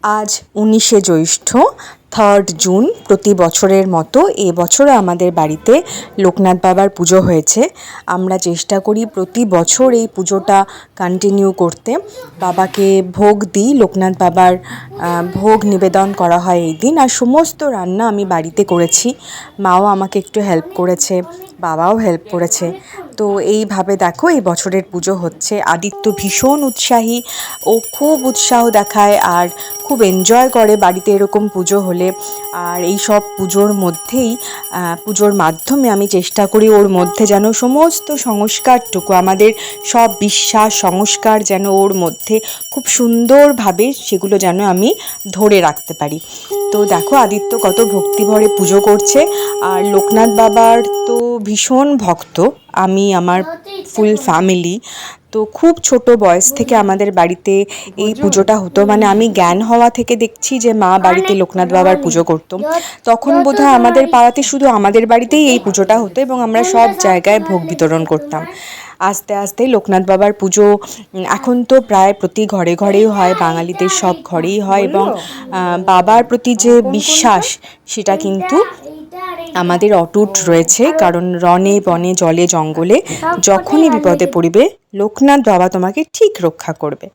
আজ 19শে জ্যৈষ্ঠ, 3rd June. প্রতি বছরের মতো এবছরও আমাদের বাড়িতে লোকনাথ বাবার পুজো হয়েছে। আমরা চেষ্টা করি প্রতি বছর এই পুজোটা কন্টিনিউ করতে। বাবাকে ভোগ দিই, লোকনাথ বাবার ভোগ নিবেদন করা হয় এই দিন। আর সমস্ত রান্না আমি বাড়িতে করেছি, মাও আমাকে একটু হেল্প করেছে, বাবাও হেল্প করেছে। তো এইভাবে দেখো এই বছরের পুজো হচ্ছে। আদিত্য ভীষণ উৎসাহী, ও খুব উৎসাহ দেখায় আর খুব এনজয় করে বাড়িতে এরকম পুজো হলে। আর এই সব পুজোর মধ্যেই পুজোর মাধ্যমে আমি চেষ্টা করি ওর মধ্যে যেন সমস্ত সংস্কারটুকু, আমাদের সব বিশ্বাস সংস্কার যেন ওর মধ্যে খুব সুন্দরভাবে সেগুলো যেন আমি ধরে রাখতে পারি। তো দেখো আদিত্য কত ভক্তিভরে পুজো করছে। আর লোকনাথ বাবার তো ভীষণ ভক্ত আমি, আমার ফুল ফ্যামিলি। তো খুব ছোট বয়স থেকে আমাদের বাড়িতে এই পুজোটা হতো, মানে আমি জ্ঞান হওয়া থেকে দেখছি যে মা বাড়িতে লোকনাথ বাবার পুজো করতো। তখন বোধহয় আমাদের পাড়াতে শুধু আমাদের বাড়িতেই এই পুজোটা হতো এবং আমরা সব জায়গায় ভোগ বিতরণ করতাম। আস্তে আস্তে লোকনাথ বাবার পুজো এখন তো প্রায় প্রতি ঘরে ঘরেই হয়, বাঙালিদের সব ঘরেই হয়। এবং বাবার প্রতি যে বিশ্বাস সেটা কিন্তু আমাদের অটুট রয়েছে, কারণ রণে বনে জলে জঙ্গলে যখনই বিপদে পড়িবে লোকনাথ বাবা তোমাকে ঠিক রক্ষা করবে।